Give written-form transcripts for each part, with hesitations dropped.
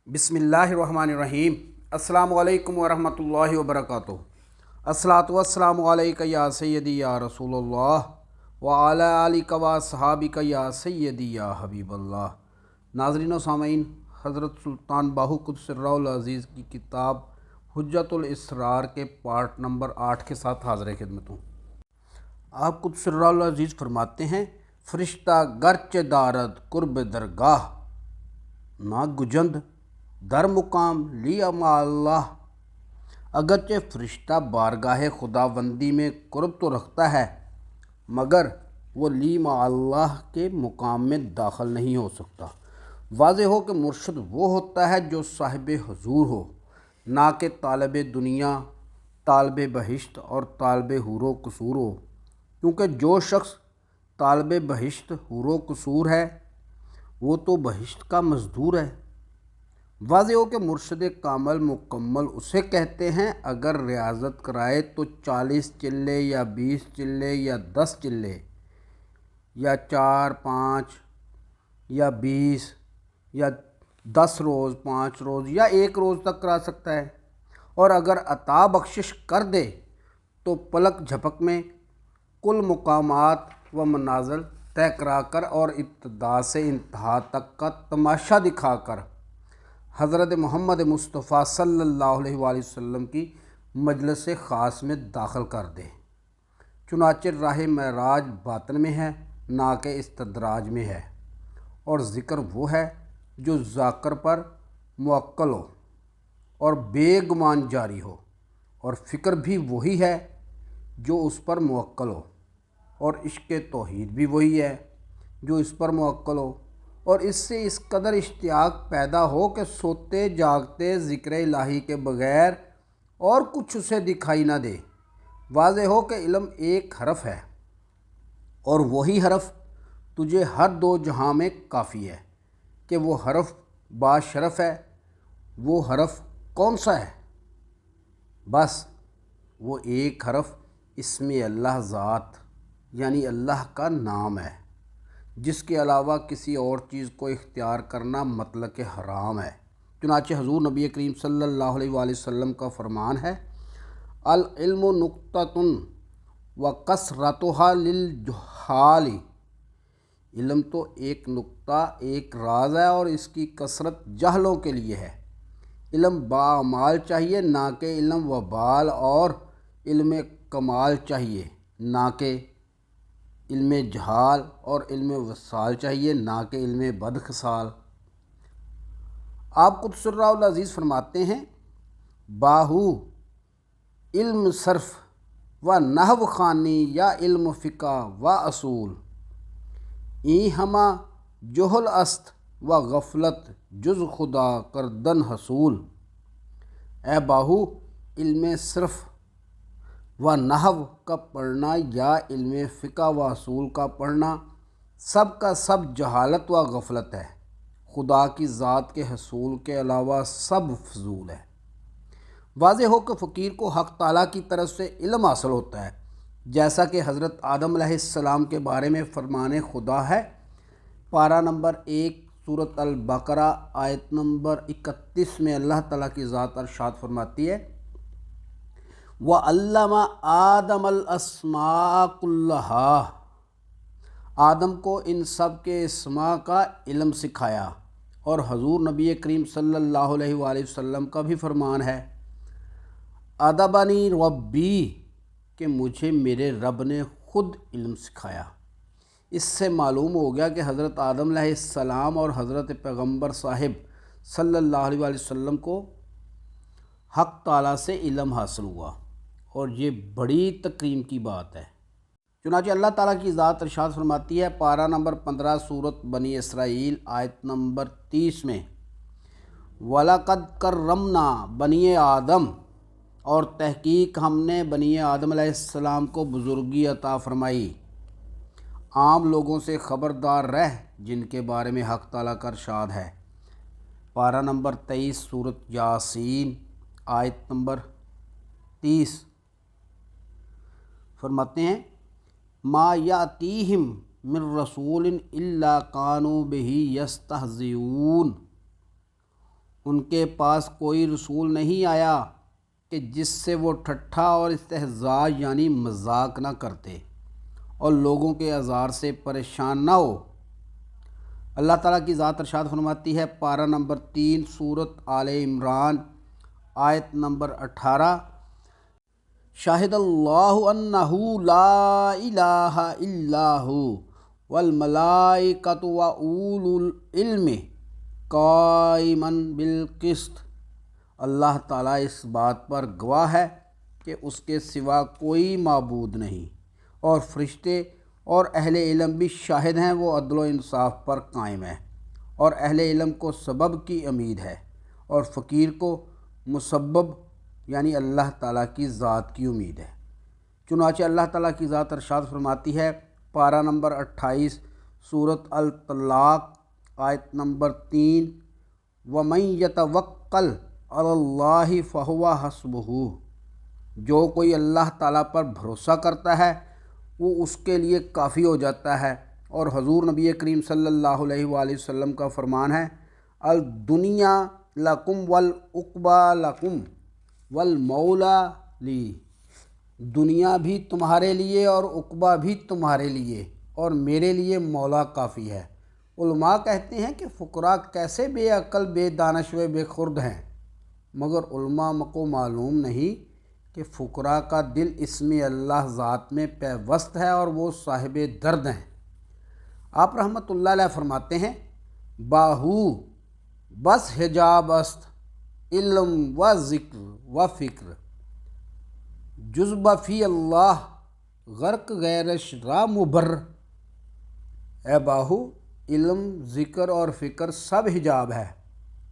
بسم اللہ الرحمن الرحیم۔ السلام علیکم ورحمۃ اللہ وبرکاتہ۔ الصلاۃ والسلام علیک یا سیدی یا رسول اللہ وعلی آلک و اصحابک یا سیدی یا حبیب اللہ۔ ناظرین و سامعین، حضرت سلطان باہو قدس سرہ العزیز کی کتاب حجت الاسرار کے پارٹ نمبر 8 کے ساتھ حاضر خدمت ہوں۔ آپ قدس سرہ العزیز فرماتے ہیں، فرشتہ گرچہ دارد قرب درگاہ، نہ گجند در مقام لی اما اللہ۔ اگرچہ فرشتہ بارگاہ خداوندی میں قرب تو رکھتا ہے، مگر وہ لی ما اللہ کے مقام میں داخل نہیں ہو سکتا۔ واضح ہو کہ مرشد وہ ہوتا ہے جو صاحب حضور ہو، نہ کہ طالب دنیا، طالب بہشت اور طالب حور و قصور ہو، کیونکہ جو شخص طالب بہشت حور و قصور ہے وہ تو بہشت کا مزدور ہے۔ واضح ہو کہ مرشد کامل مکمل اسے کہتے ہیں اگر ریاضت کرائے تو 40 چلے یا 20 چلے یا 10 چلے یا 4 5 یا 20 یا 10 روز 5 روز یا 1 روز تک کرا سکتا ہے، اور اگر عطا بخشش کر دے تو پلک جھپک میں کل مقامات و منازل طے کرا کر اور ابتدا سے انتہا تک کا تماشا دکھا کر حضرت محمد مصطفیٰ صلی اللہ علیہ وآلہ وسلم کی مجلس خاص میں داخل کر دے۔ چنانچہ راہ معراج باطن میں ہے، نہ کہ استدراج میں ہے، اور ذکر وہ ہے جو ذاکر پر موکل ہو اور بے گمان جاری ہو، اور فکر بھی وہی ہے جو اس پر موکل ہو، اور عشق توحید بھی وہی ہے جو اس پر موکل ہو، اور اس سے اس قدر اشتیاق پیدا ہو کہ سوتے جاگتے ذکر الہی کے بغیر اور کچھ اسے دکھائی نہ دے۔ واضح ہو کہ علم ایک حرف ہے، اور وہی حرف تجھے ہر دو جہاں میں کافی ہے کہ وہ حرف باشرف ہے۔ وہ حرف کون سا ہے؟ بس وہ ایک حرف اسم اللہ ذات یعنی اللہ کا نام ہے، جس کے علاوہ کسی اور چیز کو اختیار کرنا مطلق حرام ہے۔ چنانچہ حضور نبی کریم صلی اللہ علیہ وآلہ وسلم کا فرمان ہے، العلم نقطۃ وکثرتھا للجہال۔ علم تو ایک نقطہ، ایک راز ہے، اور اس کی کثرت جاہلوں کے لیے ہے۔ علم باعمال چاہیے، نہ کہ علم وبال، اور علم کمال چاہیے، نہ کہ علم جہال، اور علم وصال چاہیے، نہ کہ علم بدخصال۔ آپ قدس سرہ العزیز فرماتے ہیں، باہو علم صرف و نحو خوانی یا علم فقہ و اصول، این ہما جہل است و غفلت جز خدا کردن حصول۔ اے باہو، علم صرف و نحو کا پڑھنا یا علم فقہ و اصول کا پڑھنا سب کا سب جہالت و غفلت ہے۔ خدا کی ذات کے حصول کے علاوہ سب فضول ہے۔ واضح ہو کہ فقیر کو حق تعالیٰ کی طرف سے علم حاصل ہوتا ہے، جیسا کہ حضرت آدم علیہ السلام کے بارے میں فرمان خدا ہے، پارہ نمبر 1 سورۃ البقرہ آیت نمبر 31 میں اللہ تعالیٰ کی ذات ارشاد فرماتی ہے، وَعَلَّمَ آدَمَ الْأَسْمَاءَ كُلَّهَا۔ آدم کو ان سب کے اسماء کا علم سکھایا، اور حضور نبی کریم صلی اللہ علیہ وآلہ وسلم کا بھی فرمان ہے، ادبنی ربی، کہ مجھے میرے رب نے خود علم سکھایا۔ اس سے معلوم ہو گیا کہ حضرت آدم علیہ السلام اور حضرت پیغمبر صاحب صلی اللہ علیہ وآلہ وسلم کو حق تعالیٰ سے علم حاصل ہوا، اور یہ بڑی تکریم کی بات ہے۔ چنانچہ اللہ تعالیٰ کی ذات ارشاد فرماتی ہے، پارہ نمبر 15 سورۃ بنی اسرائیل آیت نمبر 30 میں، وَلَقَدْ كَرَّمْنَا بَنِي آدم، اور تحقیق ہم نے بنی آدم علیہ السلام کو بزرگی عطا فرمائی۔ عام لوگوں سے خبردار رہ جن کے بارے میں حق تعالیٰ کا ارشاد ہے، پارہ نمبر 23 سورۃ یاسین آیت نمبر 30، فرماتے ہیں، ما یاتیہم من رسول الا کانوا بہ یستہزئون۔ ان کے پاس کوئی رسول نہیں آیا کہ جس سے وہ ٹھٹھا اور استہزاء یعنی مذاق نہ کرتے اور لوگوں کے اعذار سے پریشان نہ ہو۔ اللہ تعالیٰ کی ذات ارشاد فرماتی ہے، پارہ نمبر 3 سورۃ آل عمران آیت نمبر 18، شاہد اللہ انہ لا الہ الا ہو والملائکۃ واولو العلم قائما بالقسط۔ اللہ تعالیٰ اس بات پر گواہ ہے کہ اس کے سوا کوئی معبود نہیں، اور فرشتے اور اہل علم بھی شاہد ہیں، وہ عدل و انصاف پر قائم ہے، اور اہل علم کو سبب کی امید ہے، اور فقیر کو مسبب یعنی اللہ تعالیٰ کی ذات کی امید ہے۔ چنانچہ اللہ تعالیٰ کی ذات ارشاد فرماتی ہے، پارہ نمبر 28 سورۃ الطلاق آیت نمبر 3، وَمَن يَتَوَکَّلْ عَلَى اللَّهِ فَهُوَ حَسْبُهُ، جو کوئی اللہ تعالیٰ پر بھروسہ کرتا ہے وہ اس کے لیے کافی ہو جاتا ہے۔ اور حضور نبی کریم صلی اللہ علیہ وآلہ وسلم کا فرمان ہے، الدنیا لکم والعقبیٰ لکم والمولا لی، دنیا بھی تمہارے لیے اور عقبہ بھی تمہارے لیے، اور میرے لیے مولا کافی ہے۔ علماء کہتے ہیں کہ فقراء کیسے بے عقل، بے دانش و بے خرد ہیں، مگر علماء کو معلوم نہیں کہ فقراء کا دل اسم اللہ ذات میں پیوست ہے اور وہ صاحب درد ہیں۔ آپ رحمۃ اللہ علیہ فرماتے ہیں، باہو بس حجاب است علم و ذکر و فکر، جزب فی اللہ غرق غیرش را مبر۔ اے باہو، علم، ذکر اور فکر سب حجاب ہے،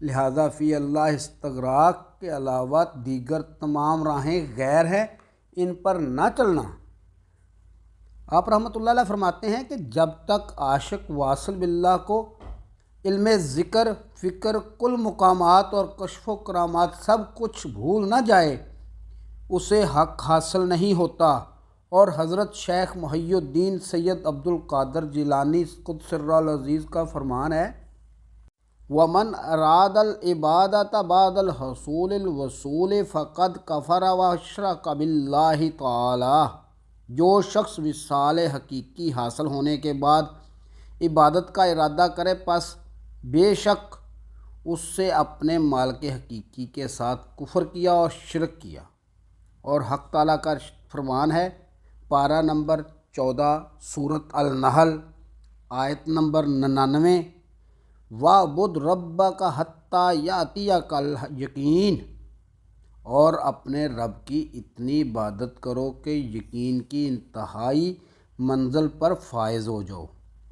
لہذا فی اللہ استغراق کے علاوہ دیگر تمام راہیں غیر ہیں، ان پر نہ چلنا۔ آپ رحمۃ اللہ علیہ فرماتے ہیں کہ جب تک عاشق واصل باللہ کو علم، ذکر، فکر، کل مقامات اور کشف و کرامات سب کچھ بھول نہ جائے، اسے حق حاصل نہیں ہوتا۔ اور حضرت شیخ محی الدین سید عبد القادر جیلانی قدس سرہ العزیز کا فرمان ہے، وَمَنْ أَرَادَ الْعِبَادَةَ بَعْدَ الْحُصُولِ الْوُصُولِ فَقَدْ كَفَرَ وَأَشْرَكَ بِاللَّهِ تَعَالَىٰ۔ جو شخص وصال حقیقی حاصل ہونے کے بعد عبادت کا ارادہ کرے، پس بے شک اس سے اپنے مالک حقیقی کے ساتھ کفر کیا اور شرک کیا۔ اور حق تعالیٰ کا فرمان ہے، پارہ نمبر 14 سورۃ النحل آیت نمبر 99، وَاعْبُدْ رَبَّكَ حَتَّىٰ يَأْتِيَكَ الْیقین، اور اپنے رب کی اتنی عبادت کرو کہ یقین کی انتہائی منزل پر فائز ہو جاؤ۔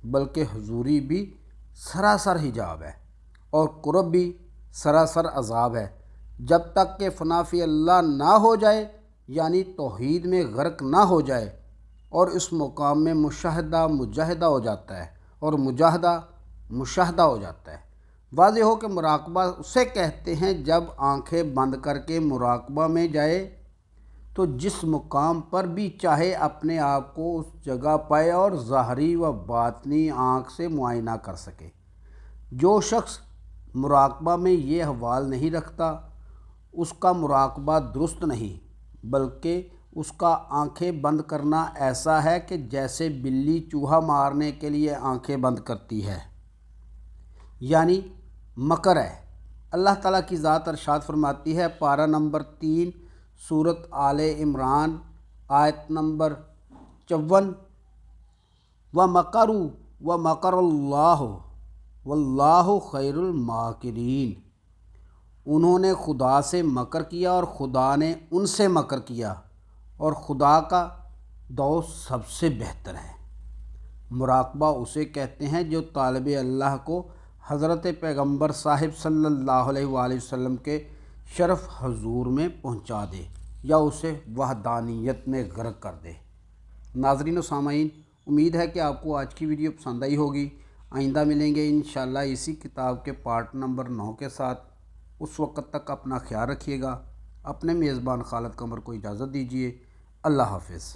بلکہ حضوری بھی سراسر حجاب ہے، اور قرب بھی سراسر عذاب ہے، جب تک کہ فنا فی اللہ نہ ہو جائے، یعنی توحید میں غرق نہ ہو جائے، اور اس مقام میں مشاہدہ مجاہدہ ہو جاتا ہے، اور مجاہدہ مشاہدہ ہو جاتا ہے۔ واضح ہو کہ مراقبہ اسے کہتے ہیں جب آنکھیں بند کر کے مراقبہ میں جائے تو جس مقام پر بھی چاہے اپنے آپ کو اس جگہ پائے اور ظاہری و باطنی آنکھ سے معائنہ کر سکے۔ جو شخص مراقبہ میں یہ احوال نہیں رکھتا، اس کا مراقبہ درست نہیں، بلکہ اس کا آنکھیں بند کرنا ایسا ہے کہ جیسے بلی چوہا مارنے کے لیے آنکھیں بند کرتی ہے، یعنی مکر ہے۔ اللہ تعالیٰ کی ذات ارشاد فرماتی ہے، پارہ نمبر 3 سورۃ آل عمران آیت نمبر 54، وَمَكَرُوا وَمَكَرَ اللَّهُ وَاللَّهُ خَيْرُ الْمَاكِرِينَ، انہوں نے خدا سے مکر کیا اور خدا نے ان سے مکر کیا، اور خدا کا دوست سب سے بہتر ہے۔ مراقبہ اسے کہتے ہیں جو طالب اللہ کو حضرت پیغمبر صاحب صلی اللہ علیہ وآلہ وسلم کے شرف حضور میں پہنچا دے یا اسے وحدانیت میں غرق کر دے۔ ناظرین و سامعین، امید ہے کہ آپ کو آج کی ویڈیو پسند آئی ہوگی۔ آئندہ ملیں گے انشاءاللہ اسی کتاب کے پارٹ نمبر 9 کے ساتھ۔ اس وقت تک اپنا خیال رکھیے گا۔ اپنے میزبان خالد قمر کو اجازت دیجیے۔ اللہ حافظ۔